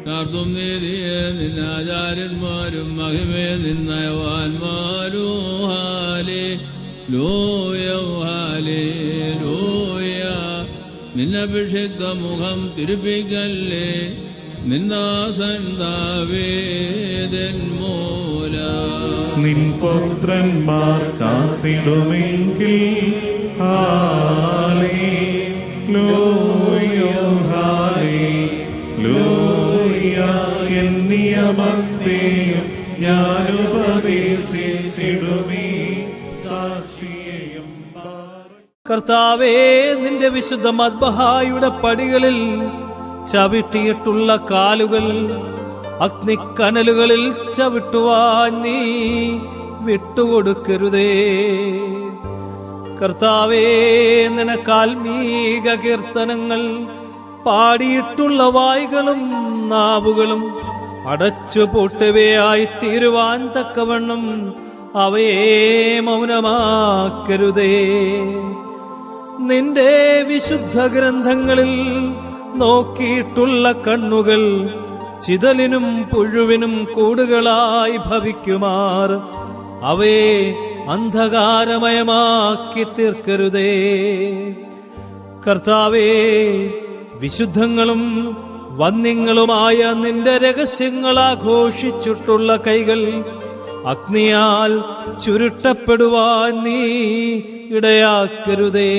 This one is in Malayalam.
കാർത്തും നീതിയെ നിന്നാചാര്യന്മാരും മഹിമേ നിന്നയവാന്മാരും ഹാലേ ലൂയ ഹാലേ ലൂയ. നിന്നഭിഷിക്ത മുഖം തിരുപ്പിക്കല്ലേ നിന്നാസൻ ദാവീദിൻ മൂല. നിൻ പുത്രന്മാർ കാത്തിടുമെങ്കിൽ ഹല്ലേലൂയ ഹല്ലേലൂയ. നിയമത്തെയും ഞാനുപദേശിച്ചിടുമേ സാക്ഷിയെയും. കർത്താവേ, നിന്റെ വിശുദ്ധ മദ്ബഹായുടെ പടികളിൽ ചവിട്ടിയിട്ടുള്ള കാലുകൾ അഗ്നിക്കനലുകളിൽ ചവിട്ടുവാൻ നീ വിട്ടുകൊടുക്കരുതേ. കർത്താവേ, നിനക്കാൽമീക കീർത്തനങ്ങൾ പാടിയിട്ടുള്ള വായ്കളും നാവുകളും അടച്ചു പൂട്ടവയായി തീരുവാൻ തക്കവണ്ണം അവയെ മൗനമാക്കരുതേ. നിന്റെ വിശുദ്ധ ഗ്രന്ഥങ്ങളിൽ നോക്കിയിട്ടുള്ള കണ്ണുകൾ ചിതലിനും പുഴുവിനും കൂടുകളായി ഭവിക്കുമാർ അവയെ അന്ധകാരമയമാക്കി തീർക്കരുതേ. കർത്താവേ, വിശുദ്ധങ്ങളും വന്യങ്ങളുമായ നിന്റെ രഹസ്യങ്ങൾ ആഘോഷിച്ചിട്ടുള്ള കൈകൾ അഗ്നിയാൽ ചുരുട്ടപ്പെടുവാൻ നീ ഇടയാക്കരുതേ.